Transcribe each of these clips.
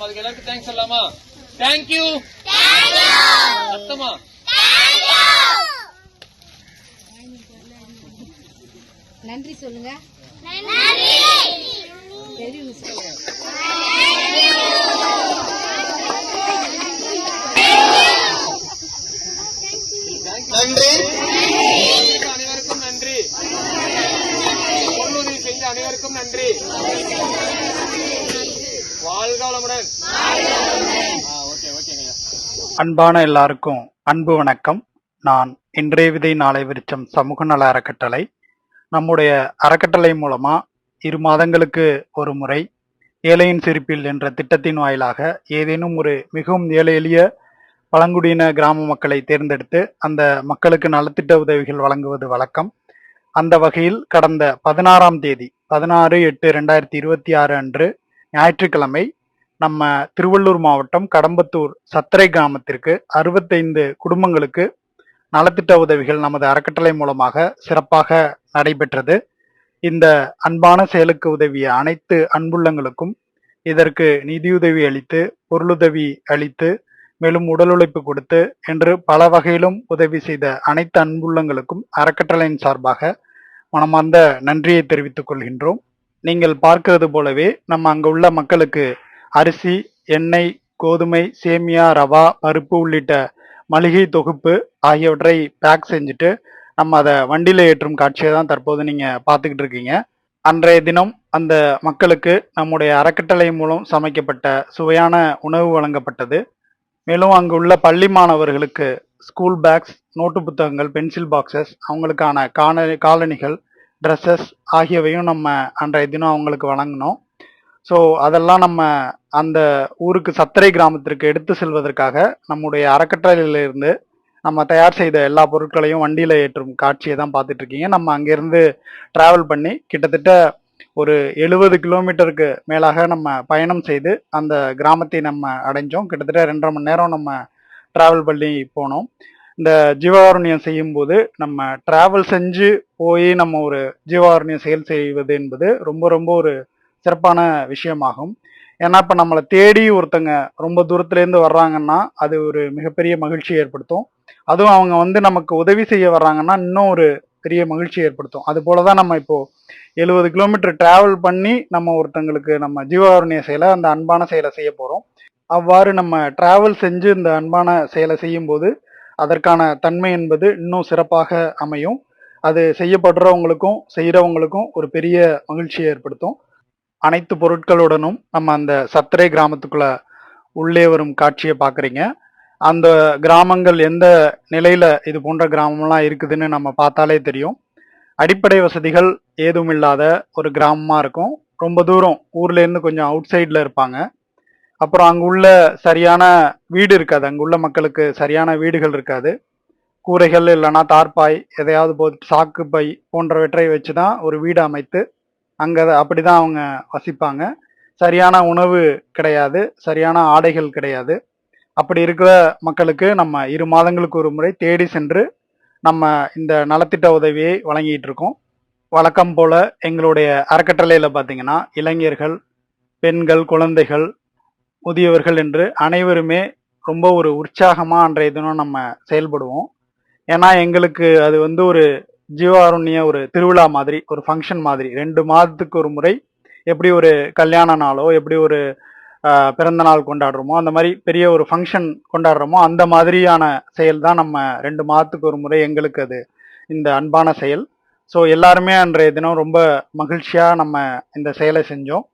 அதுக்கு எல்லாருக்கும் தேங்க்ஸ் சொல்லலாமா? தேங்க்யூ. சத்தமா நன்றி சொல்லுங்க. அனைவருக்கும் நன்றி. பொருளுதவி செஞ்ச அனைவருக்கும் நன்றி. வாழ்க வளமுடன். அன்பான எல்லாருக்கும் அன்பு வணக்கம். நான் இன்றைய விதை நாளை விருச்சம் சமூக நல அறக்கட்டளை. நம்முடைய அறக்கட்டளை மூலமா 2 மாதங்களுக்கு ஒரு முறை ஏழையின் சிரிப்பில் என்ற திட்டத்தின் வாயிலாக ஏதேனும் ஒரு மிகவும் ஏழை எளிய பழங்குடியின கிராம மக்களை தேர்ந்தெடுத்து அந்த மக்களுக்கு நலத்திட்ட உதவிகள் வழங்குவது வழக்கம். அந்த வகையில் கடந்த 16ஆம் தேதி 16/8/2026 அன்று ஞாயிற்றுக்கிழமை நம்ம திருவள்ளூர் மாவட்டம் கடம்பத்தூர் சத்தரை கிராமத்திற்கு 65 குடும்பங்களுக்கு நலத்திட்ட உதவிகள் நமது அறக்கட்டளை மூலமாக சிறப்பாக நடைபெற்றது. இந்த அன்பான செயலுக்கு உதவிய அனைத்து அன்புள்ளங்களுக்கும், இதற்கு நிதியுதவி அளித்து, பொருளுதவி அளித்து, மேலும் உடல் உழைப்பு கொடுத்து என்று பல வகையிலும் உதவி செய்த அனைத்து அன்புள்ளங்களுக்கும் அறக்கட்டளையின் சார்பாக மனமார்ந்த நன்றியை தெரிவித்துக் கொள்கின்றோம். நீங்கள் பார்க்கிறது போலவே நம்ம அங்க உள்ள மக்களுக்கு அரிசி, எண்ணெய், கோதுமை, சேமியா, ரவா, பருப்பு உள்ளிட்ட மளிகை தொகுப்பு ஆகியவற்றை பேக் செஞ்சுட்டு நம்ம அதை வண்டியில ஏற்றும் காட்சியை தான் தற்போது நீங்க பார்த்துக்கிட்டு இருக்கீங்க. அன்றைய தினம் அந்த மக்களுக்கு நம்முடைய அறக்கட்டளை மூலம் சமைக்கப்பட்ட சுவையான உணவு வழங்கப்பட்டது. மேலும் அங்கு உள்ள பள்ளி மாணவர்களுக்கு ஸ்கூல் பேக்ஸ், நோட்டு புத்தகங்கள், பென்சில் பாக்ஸஸ், அவங்களுக்கான காலணிகள், ட்ரெஸ்ஸஸ் ஆகியவையும் நம்ம அன்றைய தினம் அவங்களுக்கு வழங்கினோம். ஸோ அதெல்லாம் நம்ம அந்த ஊருக்கு சத்தரை கிராமத்திற்கு எடுத்து செல்வதற்காக நம்முடைய அறக்கட்டளையிலிருந்து நம்ம தயார் செய்த எல்லா பொருட்களையும் வண்டியில் ஏற்றும் காட்சியை தான் பார்த்துட்டு இருக்கீங்க. நம்ம அங்கேருந்து டிராவல் பண்ணி கிட்டத்தட்ட ஒரு 70 கிலோமீட்டருக்கு மேலாக நம்ம பயணம் செய்து அந்த கிராமத்தை நம்ம அடைஞ்சோம். கிட்டத்தட்ட 2.5 மணி நேரம் நம்ம டிராவல் பண்ணி போனோம். இந்த ஜீவகாருண்யம் செய்யும்போது நம்ம டிராவல் செஞ்சு போய் நம்ம ஒரு ஜீவகாருண்யம் செயல் செய்வது என்பது ரொம்ப ரொம்ப ஒரு சிறப்பான விஷயமாகும். ஏன்னா இப்போ நம்மளை தேடி ஒருத்தங்க ரொம்ப தூரத்துலேருந்து வர்றாங்கன்னா அது ஒரு மிகப்பெரிய மகிழ்ச்சி ஏற்படுத்தும். அதுவும் அவங்க வந்து நமக்கு உதவி செய்ய வர்றாங்கன்னா இன்னும் ஒரு பெரிய மகிழ்ச்சி ஏற்படுத்தும். அது போலதான் நம்ம இப்போ 70 கிலோமீட்டர் டிராவல் பண்ணி நம்ம ஒருத்தங்களுக்கு நம்ம ஜீவகாருண்ய செயலை, அந்த அன்பான செயலை செய்ய போறோம். அவ்வாறு நம்ம டிராவல் செஞ்சு இந்த அன்பான செயலை செய்யும் போது அதற்கான தன்மை என்பது இன்னும் சிறப்பாக அமையும். அது செய்யப்படுறவங்களுக்கும் செய்யறவங்களுக்கும் ஒரு பெரிய மகிழ்ச்சியை ஏற்படுத்தும். அனைத்து பொருட்களுடனும் நம்ம அந்த சத்தரை கிராமத்துக்குள்ள உள்ளே வரும் காட்சியை பார்க்குறீங்க. அந்த கிராமங்கள் எந்த நிலையில இது போன்ற கிராமம்லாம் இருக்குதுன்னு நம்ம பார்த்தாலே தெரியும். அடிப்படை வசதிகள் ஏதும் இல்லாத ஒரு கிராமமா இருக்கும். ரொம்ப தூரம் ஊர்ல இருந்து கொஞ்சம் அவுட் சைட்ல இருப்பாங்க. அப்புறம் அங்க உள்ள சரியான வீடு இருக்காது. அங்க உள்ள மக்களுக்கு சரியான வீடுகள் இருக்காது. கூரைகள் இல்லைன்னா தார்பாய், எதையாவது போட்டு சாக்கு பை போன்றவற்றை வச்சுதான் ஒரு வீடு அமைத்து அங்க அப்படிதான் அவங்க வசிப்பாங்க. சரியான உணவு கிடையாது, சரியான ஆடைகள் கிடையாது. அப்படி இருக்கிற மக்களுக்கு நம்ம 2 மாதங்களுக்கு ஒரு முறை தேடி சென்று நம்ம இந்த நலத்திட்ட உதவியை வழங்கிட்டு இருக்கோம். வழக்கம் போல எங்களுடைய அறக்கட்டளையில பார்த்தீங்கன்னா இளைஞர்கள், பெண்கள், குழந்தைகள், முதியவர்கள் என்று அனைவருமே ரொம்ப ஒரு உற்சாகமா அன்றைய தினம் நம்ம செயல்படுவோம். ஏன்னா எங்களுக்கு அது வந்து ஒரு ஜீவகாருண்ய ஒரு திருவிழா மாதிரி, ஒரு ஃபங்க்ஷன் மாதிரி. 2 மாதத்துக்கு ஒரு முறை எப்படி ஒரு கல்யாண நாளோ, எப்படி ஒரு பிறந்த நாள் கொண்டாடுறோமோ, அந்த மாதிரி பெரிய ஒரு ஃபங்க்ஷன் கொண்டாடுறோமோ, அந்த மாதிரியான செயல் தான் நம்ம 2 மாதத்துக்கு ஒரு முறை எங்களுக்கு அது இந்த அன்பான செயல். ஸோ எல்லாருமே அன்றைய தினம் ரொம்ப மகிழ்ச்சியா நம்ம இந்த செயலை செஞ்சோம்.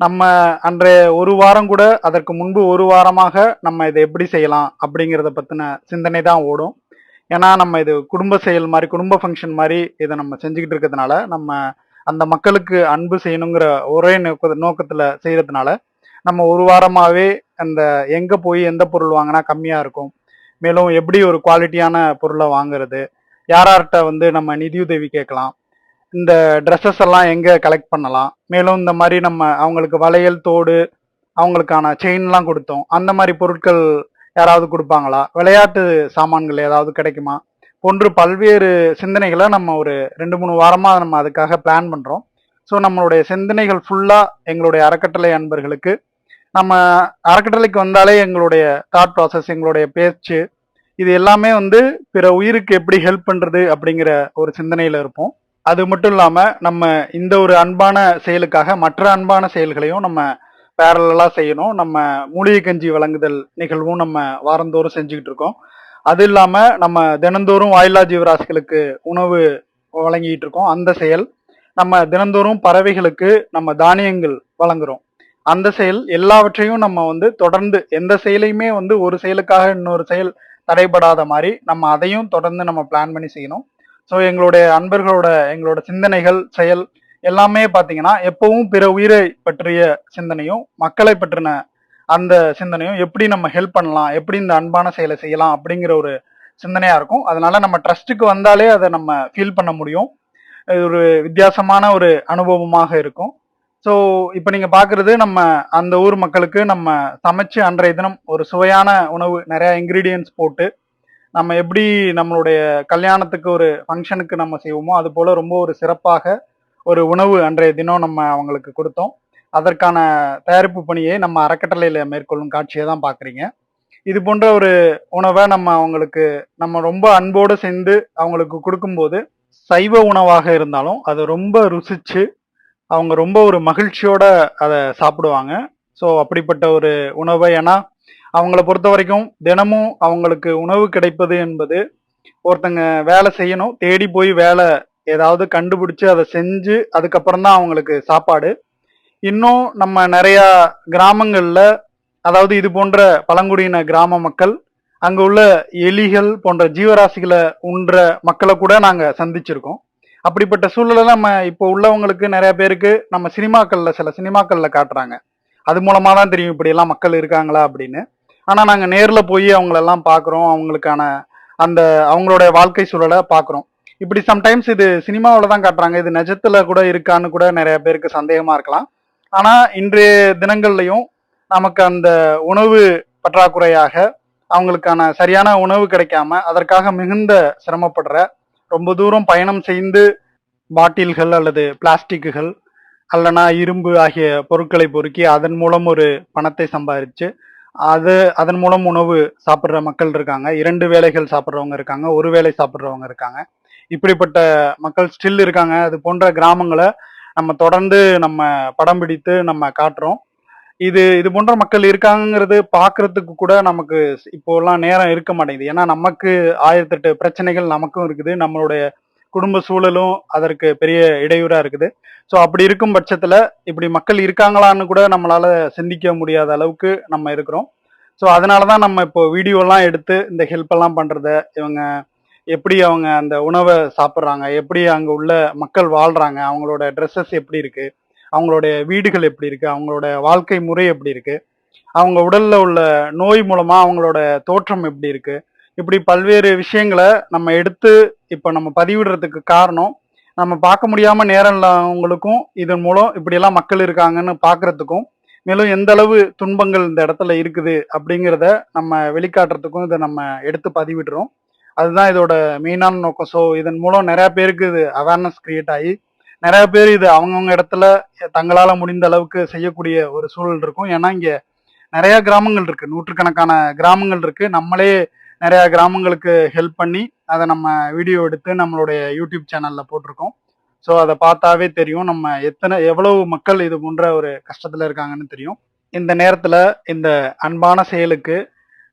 நம்ம அன்றைய ஒரு வாரம் கூட, அதற்கு முன்பு ஒரு வாரமாக நம்ம இதை எப்படி செய்யலாம் அப்படிங்கிறத பத்தின சிந்தனை தான் ஓடும். ஏன்னா நம்ம இது குடும்ப செயல் மாதிரி, குடும்ப ஃபங்க்ஷன் மாதிரி இதை நம்ம செஞ்சுக்கிட்டு இருக்கிறதுனால, நம்ம அந்த மக்களுக்கு அன்பு செய்யணுங்கிற ஒரே நோக்கத்துல செய்யறதுனால நம்ம ஒரு வாரமாவே அந்த எங்க போய் எந்த பொருள் வாங்கினா கம்மியா இருக்கும், மேலும் எப்படி ஒரு குவாலிட்டியான பொருளை வாங்குறது, யார்கிட்ட வந்து நம்ம நிதியுதவி கேட்கலாம், இந்த ட்ரெஸ்ஸஸ் எல்லாம் எங்க கலெக்ட் பண்ணலாம், மேலும் இந்த மாதிரி நம்ம அவங்களுக்கு வளையல், தோடு, அவங்களுக்கான செயின்லாம் கொடுத்தோம். அந்த மாதிரி பொருட்கள் யாராவது கொடுப்பாங்களா, விளையாட்டு சாமான்கள் ஏதாவது கிடைக்குமா போன்று பல்வேறு சிந்தனைகளை நம்ம ஒரு 2-3 வாரமா நம்ம அதுக்காக பிளான் பண்றோம். ஸோ நம்மளுடைய சிந்தனைகள் ஃபுல்லா எங்களுடைய அறக்கட்டளை அன்பர்களுக்கு நம்ம அறக்கட்டளைக்கு வந்தாலே எங்களுடைய தாட் ப்ராசஸ், எங்களுடைய பேச்சு, இது எல்லாமே வந்து பிற உயிருக்கு எப்படி ஹெல்ப் பண்றது அப்படிங்கிற ஒரு சிந்தனையில இருப்போம். அது மட்டும் இல்லாம நம்ம இந்த ஒரு அன்பான செயலுக்காக மற்ற அன்பான செயல்களையும் நம்ம பேரலா செய்யணும். நம்ம மூலிகை கஞ்சி வழங்குதல் நிகழ்வும் நம்ம வாரந்தோறும் செஞ்சுக்கிட்டு இருக்கோம். அது இல்லாம நம்ம தினந்தோறும் வாயில்லா ஜீவராசிகளுக்கு உணவு வழங்கிட்டு இருக்கோம். அந்த செயல் நம்ம தினந்தோறும் பறவைகளுக்கு நம்ம தானியங்கள் வழங்குறோம். அந்த செயல் எல்லாவற்றையும் நம்ம வந்து தொடர்ந்து எந்த செயலையுமே வந்து ஒரு செயலுக்காக இன்னொரு செயல் தடைபடாத மாதிரி நம்ம அதையும் தொடர்ந்து நம்ம பிளான் பண்ணி செய்யணும். ஸோ எங்களுடைய எங்களோட சிந்தனைகள் செயல் எல்லாமே பார்த்தீங்கன்னா எப்பவும் பிற உயிரை பற்றிய சிந்தனையும் மக்களை பற்றின அந்த சிந்தனையும் எப்படி நம்ம ஹெல்ப் பண்ணலாம், எப்படி இந்த அன்பான செயலை செய்யலாம் அப்படிங்கிற ஒரு சிந்தனையா இருக்கும். அதனால நம்ம ட்ரஸ்ட்டுக்கு வந்தாலே அதை நம்ம ஃபீல் பண்ண முடியும். இது ஒரு வித்தியாசமான ஒரு அனுபவமாக இருக்கும். ஸோ இப்போ நீங்க பாக்குறது நம்ம அந்த ஊர் மக்களுக்கு நம்ம சமைச்சு அன்றைய தினம் ஒரு சுவையான உணவு நிறைய இன்கிரீடியன்ஸ் போட்டு நம்ம எப்படி நம்மளுடைய கல்யாணத்துக்கு ஒரு ஃபங்க்ஷனுக்கு நம்ம செய்வோமோ அது போல ரொம்ப ஒரு சிறப்பாக ஒரு உணவு அன்றைய தினம் நம்ம அவங்களுக்கு கொடுத்தோம். அதற்கான தயாரிப்பு பணியை நம்ம அறக்கட்டளையில மேற்கொள்ளும் காட்சியை தான் பாக்குறீங்க. இது போன்ற ஒரு உணவை நம்ம ரொம்ப அன்போடு சேர்ந்து அவங்களுக்கு கொடுக்கும்போது சைவ உணவாக இருந்தாலும் அதை ரொம்ப ருசிச்சு அவங்க ரொம்ப ஒரு மகிழ்ச்சியோட அதை சாப்பிடுவாங்க. ஸோ அப்படிப்பட்ட ஒரு உணவை, ஏன்னா அவங்கள பொறுத்த வரைக்கும் தினமும் அவங்களுக்கு உணவு கிடைப்பது என்பது ஒருத்தங்க வேலை செய்யணும், தேடி போய் வேலை ஏதாவது கண்டுபிடிச்சு அதை செஞ்சு அதுக்கப்புறம் தான் அவங்களுக்கு சாப்பாடு. இன்னும் நம்ம நிறைய கிராமங்கள்ல, அதாவது இது போன்ற பழங்குடியின கிராம மக்கள் அங்க உள்ள எலிகள் போன்ற ஜீவராசிகளை உண்ற மக்களை கூட நாங்க சந்திச்சிருக்கோம். அப்படிப்பட்ட சூழலை நம்ம இப்போ உள்ளவங்களுக்கு நிறைய பேருக்கு நம்ம சில சினிமாக்கள்ல காட்டுறாங்க. அது மூலமா தான் தெரியும் இப்படி எல்லாம் மக்கள் இருக்காங்களா அப்படின்னு. ஆனா நாங்க நேர்ல போய் அவங்களெல்லாம் பாக்குறோம், அவங்களுக்கான அந்த அவங்களுடைய வாழ்க்கை சூழலை பாக்குறோம். இப்படி சம்டைம்ஸ் இது சினிமாவில தான் காட்டுறாங்க, இது நிஜத்துல கூட இருக்கான்னு கூட நிறைய பேருக்கு சந்தேகமா இருக்கலாம். ஆனா இன்றைய தினங்கள்லயும் நமக்கு அந்த உணவு பற்றாக்குறையாக அவங்களுக்கான சரியான உணவு கிடைக்காம அதற்காக மிகுந்த சிரமப்படுற, ரொம்ப தூரம் பயணம் செய்து பாட்டில்கள் அல்லது பிளாஸ்டிக்குகள் அல்லனா இரும்பு ஆகிய பொருட்களை பொறுக்கி அதன் மூலம் ஒரு பணத்தை சம்பாதிச்சு அதன் மூலம் உணவு சாப்பிட்ற மக்கள் இருக்காங்க. 2 வேளைகள் சாப்பிட்றவங்க இருக்காங்க, ஒரு வேளை சாப்பிட்றவங்க இருக்காங்க. இப்படிப்பட்ட மக்கள் ஸ்டில் இருக்காங்க. அது போன்ற கிராமங்களை நம்ம தொடர்ந்து நம்ம படம் பிடித்து நம்ம காட்டுறோம். இது போன்ற மக்கள் இருக்காங்கிறது பாக்குறதுக்கு கூட நமக்கு இப்போலாம் நேரம் இருக்க மாட்டேங்குது. ஏன்னா நமக்கு 1008 பிரச்சனைகள் நமக்கும் இருக்குது, நம்மளுடைய குடும்ப சூழலும் அதற்கு பெரிய இடையூறா இருக்குது. ஸோ அப்படி இருக்கும் பட்சத்துல இப்படி மக்கள் இருக்காங்களான்னு கூட நம்மளால சிந்திக்க முடியாத அளவுக்கு நம்ம இருக்கிறோம். ஸோ அதனாலதான் நம்ம இப்போ வீடியோலாம் எடுத்து இந்த ஹெல்ப் எல்லாம் பண்றத, இவங்க எப்படி அவங்க அந்த உணவை சாப்பிட்றாங்க, எப்படி அங்க உள்ள மக்கள் வாழ்றாங்க, அவங்களோட ட்ரெஸ்ஸஸ் எப்படி இருக்கு, அவங்களுடைய வீடுகள் எப்படி இருக்கு, அவங்களோட வாழ்க்கை முறை எப்படி இருக்கு, அவங்க உடல்ல உள்ள நோய் மூலமா அவங்களோட தோற்றம் எப்படி இருக்கு, இப்படி பல்வேறு விஷயங்களை நம்ம எடுத்து இப்ப நம்ம பதிவிடுறதுக்கு காரணம், நம்ம பார்க்க முடியாம நேரம் இல்லாதவங்களுக்கும் இதன் மூலம் இப்படியெல்லாம் மக்கள் இருக்காங்கன்னு பாக்குறதுக்கும், மேலும் எந்த அளவு துன்பங்கள் இந்த இடத்துல இருக்குது அப்படிங்கிறத நம்ம வெளிக்காட்டுறதுக்கும் இதை நம்ம எடுத்து பதிவிடுறோம். அதுதான் இதோட மெயினான நோக்கம். ஸோ இதன் மூலம் நிறைய பேருக்கு இது அவேர்னஸ் கிரியேட் ஆகி நிறைய பேர் இது அவங்கவுங்க இடத்துல தங்களால முடிந்த அளவுக்கு செய்யக்கூடிய ஒரு சூழல் இருக்கும். ஏன்னா இங்க நிறைய கிராமங்கள் இருக்கு, நூற்றுக்கணக்கான கிராமங்கள் இருக்கு. நம்மளே நிறைய கிராமங்களுக்கு ஹெல்ப் பண்ணி அதை நம்ம வீடியோ எடுத்து நம்மளுடைய யூடியூப் சேனல்ல போட்டிருக்கோம். ஸோ அதை பார்த்தாவே தெரியும் நம்ம எவ்வளவு மக்கள் இது போன்ற ஒரு கஷ்டத்துல இருக்காங்கன்னு தெரியும். இந்த நேரத்துல இந்த அன்பான செயலுக்கு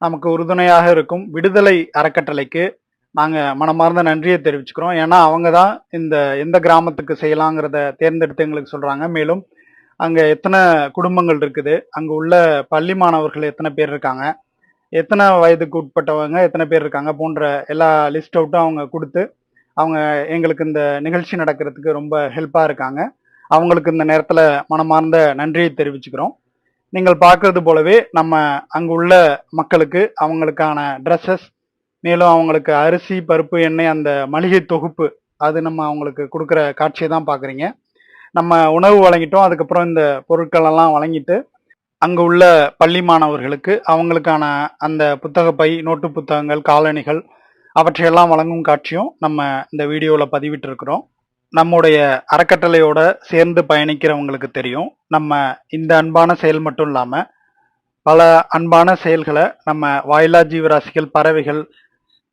நமக்கு உறுதுணையாக இருக்கும் விடுதலை அறக்கட்டளைக்கு நாங்க மனமார்ந்த நன்றியை தெரிவிச்சுக்கிறோம். ஏன்னா அவங்க தான் இந்த எந்த கிராமத்துக்கு செய்யலாங்கிறத தேர்ந்தெடுத்து எங்களுக்கு சொல்றாங்க. மேலும் அங்க எத்தனை குடும்பங்கள் இருக்குது, அங்க உள்ள பள்ளி மாணவர்கள் எத்தனை பேர் இருக்காங்க, எத்தனை வயதுக்கு உட்பட்டவங்க எத்தனை பேர் இருக்காங்க போன்ற எல்லா லிஸ்ட் அவுட்டும் அவங்க கொடுத்து அவங்க எங்களுக்கு இந்த நிகழ்ச்சி நடக்கிறதுக்கு ரொம்ப ஹெல்ப்பா இருக்காங்க. அவங்களுக்கு இந்த நேரத்துல மனமார்ந்த நன்றியை தெரிவிச்சுக்கிறோம். நீங்கள் பார்க்கறது போலவே நம்ம அங்க உள்ள மக்களுக்கு அவங்களுக்கான ட்ரெஸ்ஸஸ், மேலும் அவங்களுக்கு அரிசி பருப்பு எண்ணெய் அந்த மளிகை தொகுப்பு அது நம்ம அவங்களுக்கு கொடுக்குற காட்சியை தான் பாக்குறீங்க. நம்ம உணவு வழங்கிட்டோம், அதுக்கப்புறம் இந்த பொருட்கள் எல்லாம் வழங்கிட்டு அங்க உள்ள பள்ளி மாணவர்களுக்கு அவங்களுக்கான அந்த புத்தக பை, நோட்டு புத்தகங்கள், காலணிகள் அவற்றையெல்லாம் வழங்கும் காட்சியும் நம்ம இந்த வீடியோவில் பதிவிட்டு இருக்கிறோம். நம்முடைய அறக்கட்டளையோட சேர்ந்து பயணிக்கிறவங்களுக்கு தெரியும், நம்ம இந்த அன்பான செயல் மட்டும் இல்லாம பல அன்பான செயல்களை நம்ம வாயில்லா ஜீவராசிகள், பறவைகள்,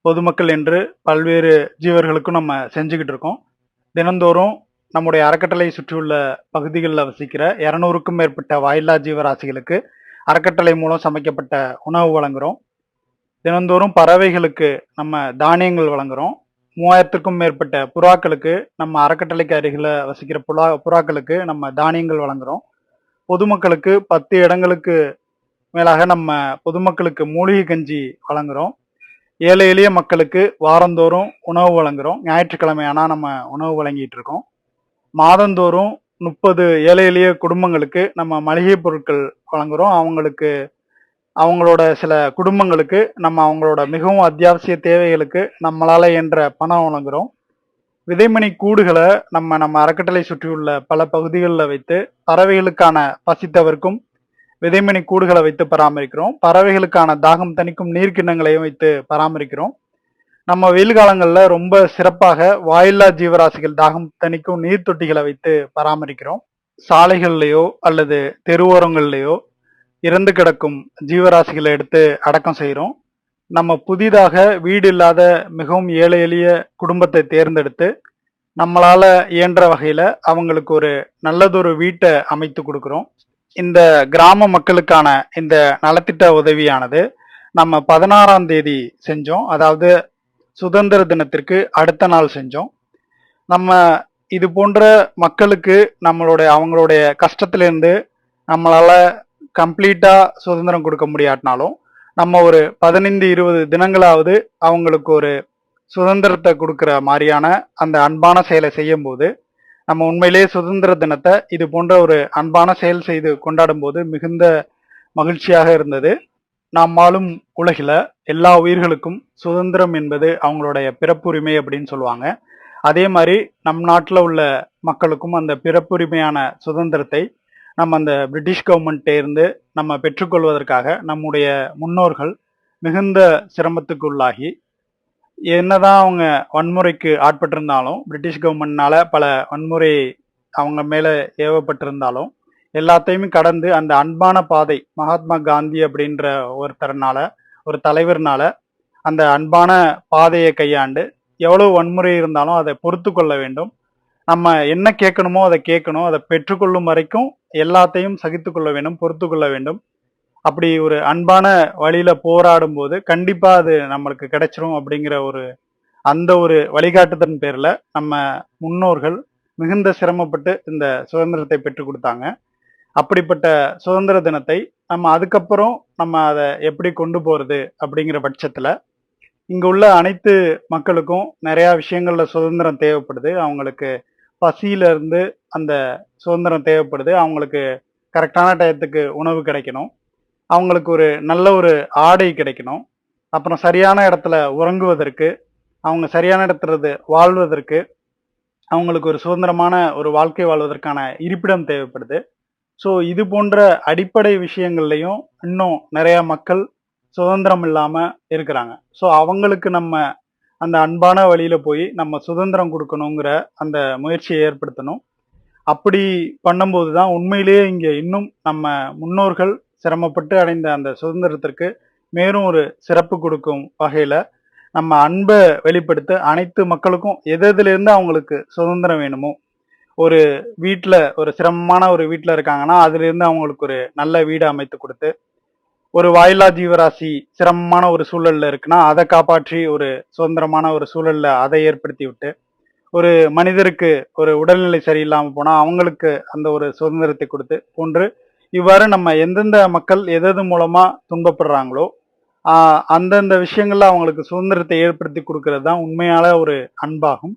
பொதுமக்கள் என்று பல்வேறு ஜீவர்களுக்கும் நம்ம செஞ்சுக்கிட்டு இருக்கோம். தினந்தோறும் நம்முடைய அறக்கட்டளை சுற்றியுள்ள பகுதிகளில் வசிக்கிற 200க்கும் மேற்பட்ட வாயில்லா ஜீவராசிகளுக்கு அறக்கட்டளை மூலம் சமைக்கப்பட்ட உணவு வழங்குறோம். தினந்தோறும் பறவைகளுக்கு நம்ம தானியங்கள் வழங்குறோம். 3000க்கும் மேற்பட்ட புறாக்களுக்கு, நம்ம அறக்கட்டளைக்கு அருகில வசிக்கிற புறாக்களுக்கு நம்ம தானியங்கள் வழங்குறோம். பொதுமக்களுக்கு 10 இடங்களுக்கு மேலாக நம்ம பொதுமக்களுக்கு மூலிகை கஞ்சி வழங்குறோம். ஏழை எளிய மக்களுக்கு வாரந்தோறும் உணவு வழங்குறோம். ஞாயிற்றுக்கிழமை ஆனா நம்ம உணவு வழங்கிட்டு இருக்கோம். மாதந்தோறும் 30 ஏழை எளிய குடும்பங்களுக்கு நம்ம மளிகை பொருட்கள் வழங்குறோம். அவங்களோட சில குடும்பங்களுக்கு நம்ம அவங்களோட மிகவும் அத்தியாவசிய தேவைகளுக்கு நம்மளால இயன்ற பணம் வழங்குறோம். விதைமணி கூடுகளை நம்ம அறக்கட்டளை சுற்றியுள்ள பல பகுதிகளில் வைத்து பறவைகளுக்கான பசி தவிர்க்கும் விதைமணி கூடுகளை வைத்து பராமரிக்கிறோம். பறவைகளுக்கான தாகம் தணிக்கும் நீர்க்கிண்ணங்களையும் வைத்து பராமரிக்கிறோம். நம்ம வெயில் காலங்களில் ரொம்ப சிறப்பாக வாயில்லா ஜீவராசிகள் தாகம் தணிக்கும் நீர் தொட்டிகளை வைத்து பராமரிக்கிறோம். சாலைகள்லையோ அல்லது தெருவோரங்கள்லையோ இறந்து கிடக்கும் ஜீவராசிகளை எடுத்து அடக்கம் செய்கிறோம். நம்ம புதிதாக வீடு இல்லாத மிகவும் ஏழை எளிய குடும்பத்தை தேர்ந்தெடுத்து நம்மளால இயன்ற வகையில அவங்களுக்கு ஒரு நல்லதொரு வீட்டை அமைத்து கொடுக்குறோம். இந்த கிராம மக்களுக்கான இந்த நலத்திட்ட உதவியானது நம்ம 16ஆம் தேதி செஞ்சோம். அதாவது சுதந்திர தினத்திற்கு அடுத்த நாள் செஞ்சோம். நம்ம இது போன்ற மக்களுக்கு அவங்களுடைய கஷ்டத்திலிருந்து நம்மளால கம்ப்ளீட்டா சுதந்திரம் கொடுக்க முடியாட்டினாலும் நம்ம ஒரு 15-20 தினங்களாவது அவங்களுக்கு ஒரு சுதந்திரத்தை கொடுக்கிற மாதிரியான அந்த அன்பான செயலை செய்யும் போது நம்ம உண்மையிலேயே சுதந்திர தினத்தை இது போன்ற ஒரு அன்பான செயல் செய்து கொண்டாடும் போது மிகுந்த மகிழ்ச்சியாக இருந்தது. நாம் வாழும் உலகில எல்லா உயிர்களுக்கும் சுதந்திரம் என்பது அவங்களுடைய பிறப்புரிமை அப்படின்னு சொல்லுவாங்க. அதே மாதிரி நம் நாட்டில் உள்ள மக்களுக்கும் அந்த பிறப்புரிமையான சுதந்திரத்தை நம்ம அந்த பிரிட்டிஷ் கவர்மெண்ட்டே இருந்து நம்ம பெற்றுக்கொள்வதற்காக நம்முடைய முன்னோர்கள் மிகுந்த சிரமத்துக்கு உள்ளாகி, என்னதான் அவங்க வன்முறைக்கு ஆட்பட்டிருந்தாலும், பிரிட்டிஷ் கவர்மெண்ட்னால பல வன்முறை அவங்க மேல ஏவப்பட்டிருந்தாலும் எல்லாத்தையுமே கடந்து அந்த அன்பான பாதை, மகாத்மா காந்தி அப்படின்ற ஒரு தலைவர்னால அந்த அன்பான பாதையை கையாண்டு எவ்வளவு வன்முறை இருந்தாலும் அதை பொறுத்து கொள்ள வேண்டும். நம்ம என்ன கேட்கணுமோ அதை கேட்கணும். அதை பெற்றுக்கொள்ளும் வரைக்கும் எல்லாத்தையும் சகித்து கொள்ள வேண்டும், பொறுத்து கொள்ள வேண்டும். அப்படி ஒரு அன்பான வழியில போராடும் போது கண்டிப்பா அது நம்மளுக்கு கிடைச்சிரும் அப்படிங்கிற அந்த ஒரு வழிகாட்டுதலின் பேர்ல நம்ம முன்னோர்கள் மிகுந்த சிரமப்பட்டு இந்த சுதந்திரத்தை பெற்றுக் கொடுத்தாங்க. அப்படிப்பட்ட சுதந்திர தினத்தை நம்ம அதுக்கப்புறம் நம்ம அதை எப்படி கொண்டு போறது அப்படிங்கிற பட்சத்துல இங்க உள்ள அனைத்து மக்களுக்கும் நிறைய விஷயங்கள்ல சுதந்திரம் தேவைப்படுது. அவங்களுக்கு பசியில இருந்து அந்த சுதந்திரம் தேவைப்படுது. அவங்களுக்கு கரெக்டான டயத்துக்கு உணவு கிடைக்கணும். அவங்களுக்கு ஒரு நல்ல ஒரு ஆடை கிடைக்கணும். அப்புறம் சரியான இடத்துல உறங்குவதற்கு, அவங்க சரியான இடத்துல வாழ்வதற்கு, அவங்களுக்கு ஒரு சுதந்திரமான ஒரு வாழ்க்கை வாழ்வதற்கான இருப்பிடம் தேவைப்படுது. ஸோ இது போன்ற அடிப்படை விஷயங்கள்லையும் இன்னும் நிறைய மக்கள் சுதந்திரம் இல்லாம இருக்கிறாங்க. ஸோ அவங்களுக்கு நம்ம அந்த அன்பான வழியில போய் நம்ம சுதந்திரம் கொடுக்கணுங்கிற அந்த முயற்சியை ஏற்படுத்தணும். அப்படி பண்ணும்போது தான் உண்மையிலேயே இங்க இன்னும் நம்ம முன்னோர்கள் சிரமப்பட்டு அடைந்த அந்த சுதந்திரத்திற்கு மேலும் ஒரு சிறப்பு கொடுக்கும் வகையில நம்ம அன்பை வெளிப்படுத்த அனைத்து மக்களுக்கும் எதுலேருந்து அவங்களுக்கு சுதந்திரம் வேணுமோ, ஒரு வீட்டில் ஒரு சிரமமான ஒரு வீட்டில் இருக்காங்கன்னா அதுல இருந்து அவங்களுக்கு ஒரு நல்ல வீடு அமைத்து கொடுத்து, ஒரு வாயில்லா ஜீவராசி சிரமமான ஒரு சூழல்ல இருக்குன்னா அதை காப்பாற்றி ஒரு சுதந்திரமான ஒரு சூழல்ல அதை ஏற்படுத்தி விட்டு, ஒரு மனிதருக்கு ஒரு உடல்நிலை சரியில்லாம போனா அவங்களுக்கு அந்த ஒரு சுதந்திரத்தை கொடுத்து போன்று இவ்வாறு நம்ம எந்தெந்த மக்கள் எது மூலமா துன்பப்படுறாங்களோ அந்தந்த விஷயங்கள்ல அவங்களுக்கு சுதந்திரத்தை ஏற்படுத்தி கொடுக்கறது தான் உண்மையான ஒரு அன்பாகும்.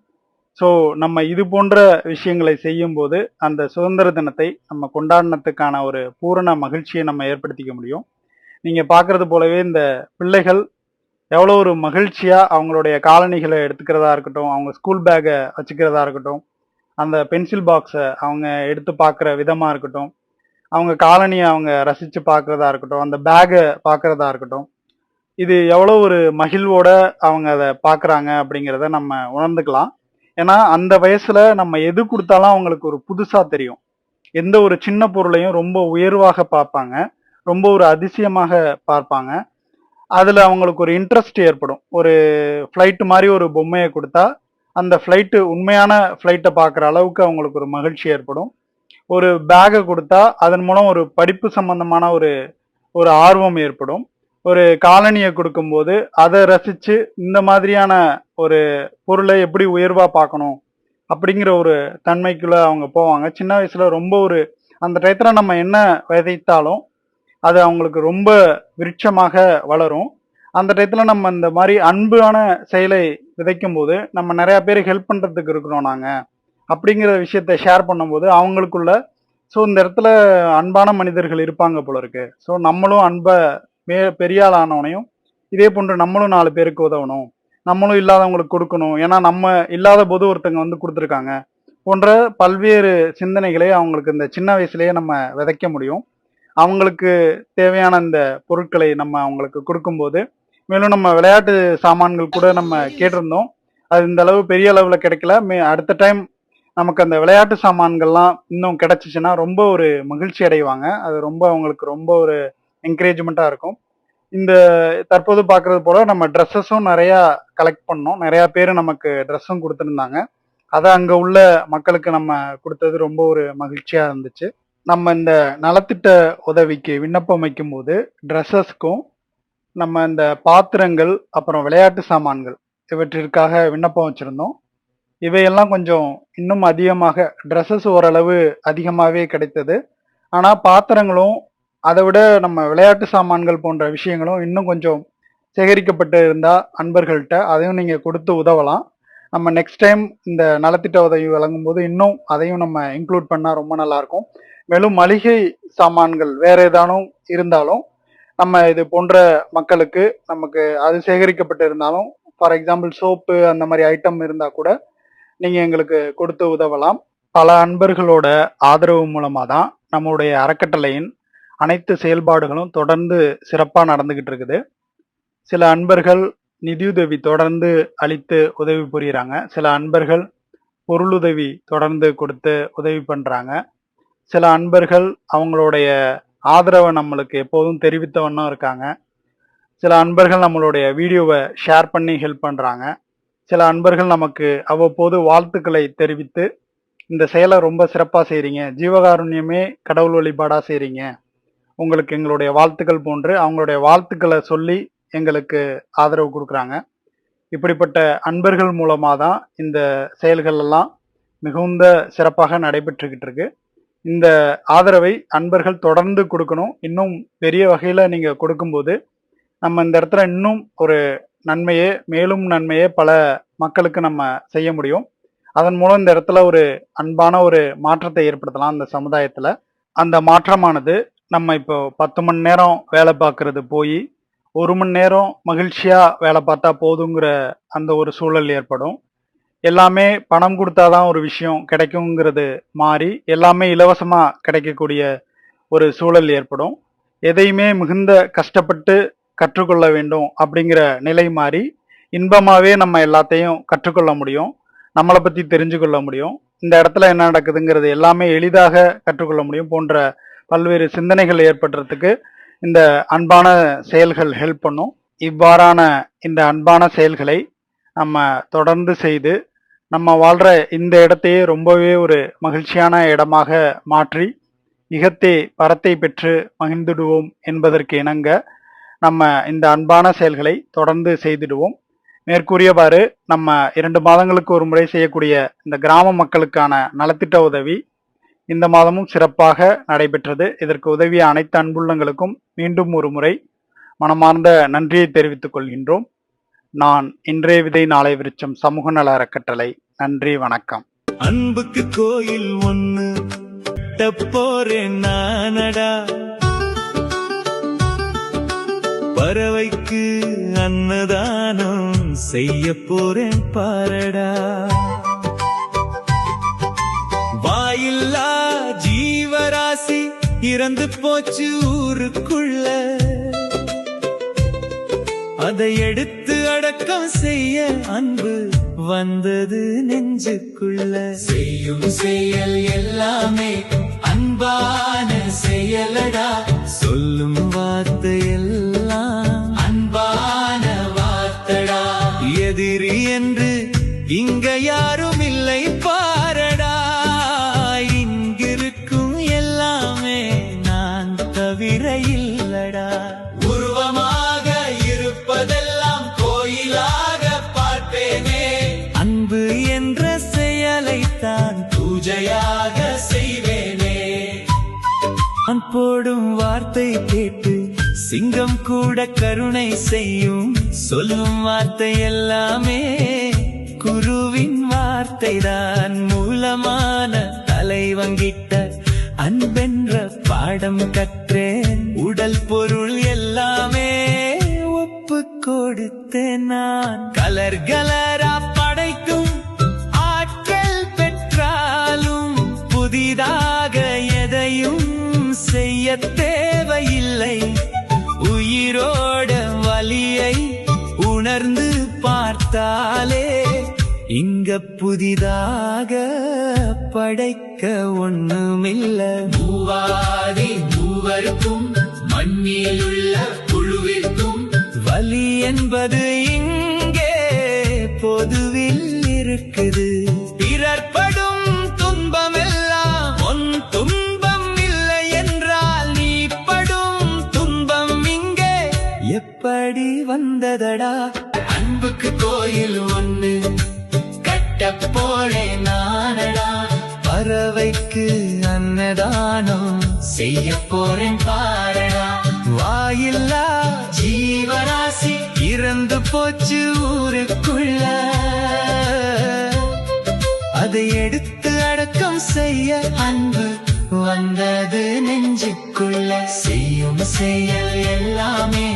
ஸோ நம்ம இது போன்ற விஷயங்களை செய்யும் போது அந்த சுதந்திர தினத்தை நம்ம கொண்டாடினத்துக்கான ஒரு பூரண மகிழ்ச்சியை நம்ம ஏற்படுத்திக்க முடியும். நீங்க பாக்குறது போலவே இந்த பிள்ளைகள் எவ்வளோ ஒரு மகிழ்ச்சியா அவங்களுடைய காலணிகளை எடுத்துக்கிறதா இருக்கட்டும், அவங்க ஸ்கூல் பேக்கை வச்சுக்கிறதா இருக்கட்டும், அந்த பென்சில் பாக்ஸை அவங்க எடுத்து பார்க்குற விதமா இருக்கட்டும், அவங்க காலனியை அவங்க ரசிச்சு பார்க்கறதா இருக்கட்டும், அந்த பேக்கை பார்க்கறதா இருக்கட்டும், இது எவ்வளோ ஒரு மகிழ்வோட அவங்க அதை பார்க்குறாங்க அப்படிங்கிறத நம்ம உணர்ந்துக்கலாம். ஏன்னா அந்த வயசுல நம்ம எது கொடுத்தாலும் அவங்களுக்கு ஒரு புதுசா தெரியும். எந்த ஒரு சின்ன பொருளையும் ரொம்ப உயர்வாக பார்ப்பாங்க, ரொம்ப ஒரு அதிசயமாக பார்ப்பாங்க. அதுல அவங்களுக்கு ஒரு இன்ட்ரெஸ்ட் ஏற்படும். ஒரு ஃப்ளைட் மாதிரி ஒரு பொம்மையை கொடுத்தா அந்த ஃப்ளைட்டு உண்மையான ஃப்ளைட்டை பார்க்குற அளவுக்கு அவங்களுக்கு ஒரு மகிழ்ச்சி ஏற்படும். ஒரு பேக்கை கொடுத்தா அதன் மூலம் ஒரு படிப்பு சம்பந்தமான ஒரு ஒரு ஆர்வம் ஏற்படும். ஒரு காலனியை கொடுக்கும்போது அதை ரசிச்சு இந்த மாதிரியான ஒரு பொருளை எப்படி உயர்வா பார்க்கணும் அப்படிங்கிற ஒரு தன்மைக்குள்ள அவங்க போவாங்க. சின்ன வயசுல ரொம்ப ஒரு அந்த டயத்துல நம்ம என்ன விதைத்தாலும் அது அவங்களுக்கு ரொம்ப விருட்சமாக வளரும். அந்த டயத்துல நம்ம இந்த மாதிரி அன்பான செயலை விதைக்கும் போது நம்ம நிறைய பேர் ஹெல்ப் பண்றதுக்கு இருக்கிறோம் நாங்க அப்படிங்கிற விஷயத்த ஷேர் பண்ணும்போது அவங்களுக்குள்ள ஸோ இந்த இடத்துல அன்பான மனிதர்கள் இருப்பாங்க போல இருக்கு. ஸோ நம்மளும் அன்பை பெரிய ஆள் ஆனவனையும் இதே போன்று நம்மளும் 4 பேருக்கு உதவணும், நம்மளும் இல்லாதவங்களுக்கு கொடுக்கணும், ஏன்னா நம்ம இல்லாத போது ஒருத்தங்க வந்து கொடுத்துருக்காங்க போன்ற பல்வேறு சிந்தனைகளை அவங்களுக்கு இந்த சின்ன வயசுலயே நம்ம விதைக்க முடியும். அவங்களுக்கு தேவையான இந்த பொருட்களை நம்ம அவங்களுக்கு கொடுக்கும்போது மேலும் நம்ம விளையாட்டு சாமான்கள் கூட நம்ம கேட்டிருந்தோம். அது இந்த அளவு பெரிய அளவுல கிடைக்கல. அடுத்த டைம் நமக்கு அந்த விளையாட்டு சாமான்கள்லாம் இன்னும் கிடைச்சிச்சுன்னா ரொம்ப ஒரு மகிழ்ச்சி அடைவாங்க. அது ரொம்ப அவங்களுக்கு ரொம்ப ஒரு என்கரேஜ்மெண்ட்டாக இருக்கும். இந்த தற்போது பார்க்கறது போல நம்ம ட்ரெஸ்ஸஸும் நிறையா கலெக்ட் பண்ணோம். நிறையா பேர் நமக்கு ட்ரெஸ்ஸும் கொடுத்துருந்தாங்க. அதை அங்கே உள்ள மக்களுக்கு நம்ம கொடுத்தது ரொம்ப ஒரு மகிழ்ச்சியாக இருந்துச்சு. நம்ம இந்த நலத்திட்ட உதவிக்கு விண்ணப்பம் வைக்கும்போது ட்ரெஸ்ஸஸ்க்கும் நம்ம இந்த பாத்திரங்கள் அப்புறம் விளையாட்டு சாமான்கள் இவற்றிற்காக விண்ணப்பம் வச்சுருந்தோம். இவையெல்லாம் கொஞ்சம் இன்னும் அதிகமாக ட்ரெஸ்ஸஸ் ஓரளவு அதிகமாகவே கிடைத்தது. ஆனால் பாத்திரங்களும் அதை விட நம்ம விளையாட்டு சாமான்கள் போன்ற விஷயங்களும் இன்னும் கொஞ்சம் சேகரிக்கப்பட்டு இருந்தால் அன்பர்கள்ட்ட அதையும் நீங்கள் கொடுத்து உதவலாம். நம்ம நெக்ஸ்ட் டைம் இந்த நலத்திட்ட உதவி வழங்கும் போது இன்னும் அதையும் நம்ம இன்க்ளூட் பண்ணால் ரொம்ப நல்லாயிருக்கும். மேலும் மளிகை சாமான்கள் வேற ஏதானும் இருந்தாலும் நம்ம இது போன்ற மக்களுக்கு நமக்கு அது சேகரிக்கப்பட்டு இருந்தாலும் ஃபார் எக்ஸாம்பிள் சோப்பு அந்த மாதிரி ஐட்டம் இருந்தால் கூட நீங்கள் எங்களுக்கு கொடுத்து உதவலாம். பல அன்பர்களோட ஆதரவு மூலமாக தான் நம்மளுடைய அறக்கட்டளையின் அனைத்து செயல்பாடுகளும் தொடர்ந்து சிறப்பாக நடந்துகிட்டு இருக்குது. சில அன்பர்கள் நிதியுதவி தொடர்ந்து அளித்து உதவி புரியுறாங்க. சில அன்பர்கள் பொருளுதவி தொடர்ந்து கொடுத்து உதவி பண்ணுறாங்க. சில அன்பர்கள் அவங்களுடைய ஆதரவை நம்மளுக்கு எப்போதும் தெரிவித்த வண்ணம் இருக்காங்க. சில அன்பர்கள் நம்மளுடைய வீடியோவை ஷேர் பண்ணி ஹெல்ப் பண்ணுறாங்க. சில அன்பர்கள் நமக்கு அவ்வப்போது வாழ்த்துக்களை தெரிவித்து இந்த செயலை ரொம்ப சிறப்பாக செய்கிறீங்க, ஜீவகாருண்யமே கடவுள் வழிபாடாக செய்கிறீங்க, உங்களுக்கு எங்களுடைய வாழ்த்துக்கள் போன்று அவங்களுடைய வாழ்த்துக்களை சொல்லி எங்களுக்கு ஆதரவு கொடுக்குறாங்க. இப்படிப்பட்ட அன்பர்கள் மூலமாக தான் இந்த செயல்கள் எல்லாம் மிகுந்த சிறப்பாக நடைபெற்றுக்கிட்டு இருக்கு. இந்த ஆதரவை அன்பர்கள் தொடர்ந்து கொடுக்கணும். இன்னும் பெரிய வகையில் நீங்கள் கொடுக்கும்போது நம்ம இந்த இடத்துல இன்னும் ஒரு நன்மையே மேலும் நன்மையே பல மக்களுக்கு நம்ம செய்ய முடியும். அதன் மூலம் இந்த இடத்துல ஒரு அன்பான ஒரு மாற்றத்தை ஏற்படுத்தலாம் அந்த சமுதாயத்தில். அந்த மாற்றமானது நம்ம இப்போ 10 மணி நேரம் வேலை பார்க்கறது போய் 1 மணி நேரம் மகிழ்ச்சியாக வேலை பார்த்தா போதுங்கிற அந்த ஒரு சூழல் ஏற்படும். எல்லாமே பணம் கொடுத்தாதான் ஒரு விஷயம் கிடைக்குங்கிறது மாறி எல்லாமே இலவசமாக கிடைக்கக்கூடிய ஒரு சூழல் ஏற்படும். எதையுமே மிகுந்த கஷ்டப்பட்டு கற்றுக்கொள்ள வேண்டும் அப்படிங்கிற நிலை மாறி இன்பமாகவே நம்ம எல்லாத்தையும் கற்றுக்கொள்ள முடியும், நம்மளை பற்றி தெரிஞ்சு கொள்ள முடியும், இந்த இடத்துல என்ன நடக்குதுங்கிறது எல்லாமே எளிதாக கற்றுக்கொள்ள முடியும் போன்ற பல்வேறு சிந்தனைகள் ஏற்படுறதுக்கு இந்த அன்பான செயல்கள் ஹெல்ப் பண்ணும். இவ்வாறான இந்த அன்பான செயல்களை நம்ம தொடர்ந்து செய்து நம்ம வாழ்கிற இந்த இடத்தையே ரொம்பவே ஒரு மகிழ்ச்சியான இடமாக மாற்றி இகத்தே பரத்தை பெற்று மகிழ்ந்துடுவோம் என்பதற்கு இணங்க நம்ம இந்த அன்பான செயல்களை தொடர்ந்து செய்திடுவோம். மேற்கூறியவாறு நம்ம 2 மாதங்களுக்கு ஒரு முறை செய்யக்கூடிய இந்த கிராம மக்களுக்கான நலத்திட்ட உதவி இந்த மாதமும் சிறப்பாக நடைபெற்றது. இதற்கு உதவிய அனைத்து அன்புள்ளங்களுக்கும் மீண்டும் ஒரு முறை மனமார்ந்த நன்றியை தெரிவித்துக் கொள்கின்றோம். நான் இன்றைய விதை நாளை விருட்சம் சமூக நல அறக்கட்டளை. நன்றி, வணக்கம். அன்புக்கு கோயில் ஒண்ணு போறேன் நானடா, பறவைக்கு அன்னதானம் செய்ய போறேன் பாரடா, வாயில்லா ஜீவராசி இறந்து போச்சு ஊருக்குள்ள, அதை எடுத்து அடக்கம் செய்ய அன்பு வந்தது நெஞ்சுக்குள்ள. செய்யும் செயல் எல்லாமே அன்பான செயலடா, சொல்லும் வார்த்தையெல்லாம் அன்பான வார்த்தடா. எதிரி என்று இங்க யாரும் இல்லை பாரடா. இங்கிருக்கும் எல்லாமே நான் தவிர இல்லடா. உருவமாக இருப்பதெல்லாம் கோயிலாக பார்ப்பேனே. அன்பு என்ற செயலைத்தான் பூஜையாக செய்வேனே. நான் போடும் வார்த்தை கேட்டு சிங்கம் கூட கருணை செய்யும். சொல்லும் வார்த்தை எல்லாமே குருவின் வார்த்தைதான். மூலமான தலைவங்கிட்ட அன்பென்ற பாடம் கற்றேன். உடல் பொருள் எல்லாமே ஒப்பு கொடுத்தேன் நான். கலர் கலரா படைக்கும் ஆற்றல் பெற்றாலும் புதிதாக எதையும் செய்ய தேவையில்லை. உயிரோட வலியை உணர்ந்து பார்த்தாலே இங்க புதிதாக படைக்க ஒண்ணுமில்ல. மூவாதி மூவருக்கும் மண்ணிலுள்ள புழுவிற்கும் வலி என்பது இங்கே பொதுவில் இருக்குது. பிறர்படும் துன்பமெல்லாம் உன் துன்பம் இல்லை என்றால் நீ படும் துன்பம் இங்கே எப்படி வந்ததடா. அன்புக்கு கோயில் ஒண்ணு கட்ட போலே நானடா. பறவைக்கு அன்னதானம் செய்ய போறேன் பாரடா. வாயில்லா ஜீவராசி இறந்து போச்சு ஊருக்குள்ள. அதை எடுத்து அடக்கம் செய்ய அன்பு வந்தது நெஞ்சுக்குள்ள. செய்யும் செயல் எல்லாமே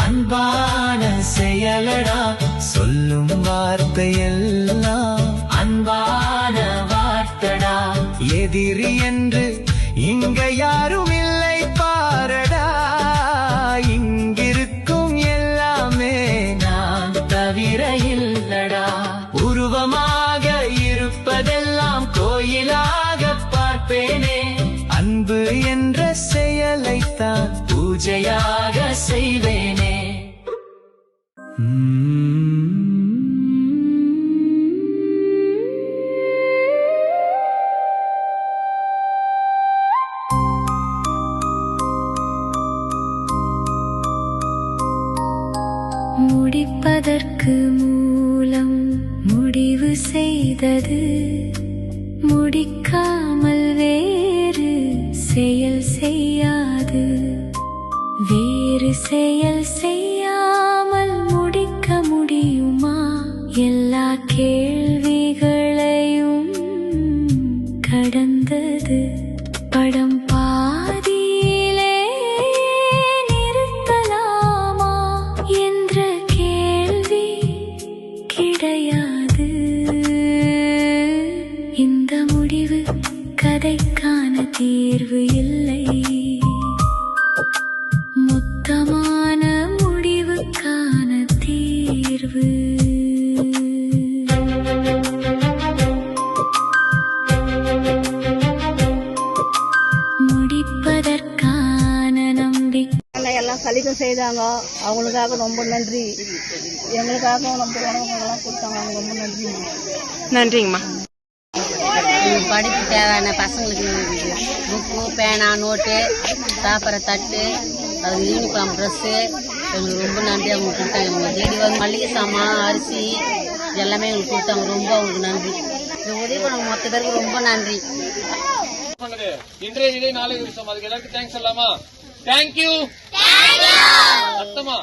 அன்பான செயலடா. சொல்லும் வார்த்தை எல்லாம் அன்பான வார்த்தடா. எதிரி என்று இங்க யாரும் இல்லை பாரடா. இங்கிருக்கும் எல்லாமே நான் தவிர இல்லடா. உருவமாக இருப்பதெல்லாம் கோயிலாக பார்ப்பேனே. அன்பு என்ற செயலைத்தான் பூஜையாக செய்வேனே. முடிப்பதற்கு மூலம் முடிவு செய்தது. முடிக்காமல் வேறு செயல் செய்யாது. வேறு செயல் செய்யாமல் முடிக்க முடியுமா? எல்லா கேள்விகளையும் கடந்தது. படம் பாதியிலே நிறுத்தலாமா என்ற கேள்வி கிடையாது. இந்த முடிவு கதைக்கான தீர்வு இல்லை. மொத்தமான முடிவுக்கான தீர்வு. முடிப்பதற்கான நம்பிக்கை. எல்லாம் சலிக்கம் செய்தாங்க, அவங்களுக்காக ரொம்ப நன்றி. எங்களுக்காக ரொம்ப உணவுகள்லாம் கொடுத்தாங்க, அவங்க ரொம்ப நன்றி. நன்றிங்கம்மா. படிப்பு தேவையான பசங்களுக்கு புக்கு, பேனா, நோட்டு, சாப்பிட்ற தட்டு, அது யூனிஃபார்ம் ட்ரெஸ்ஸு எங்களுக்கு ரொம்ப நன்றி. அவங்க கொடுத்தாங்க. எங்களுக்கு தேடி வந்து மளிகை சாமான், அரிசி எல்லாமே எங்களுக்கு கொடுத்தாங்க. ரொம்ப அவங்களுக்கு நன்றி. இந்த உதவி பண்ண மொத்த பேருக்கு ரொம்ப நன்றி. இன்றைய விதை நாளை விரிசம். அதுக்கு எல்லாருக்கும் தேங்க்ஸ் சொல்லாமா? தேங்க்யூ. அர்த்தமா?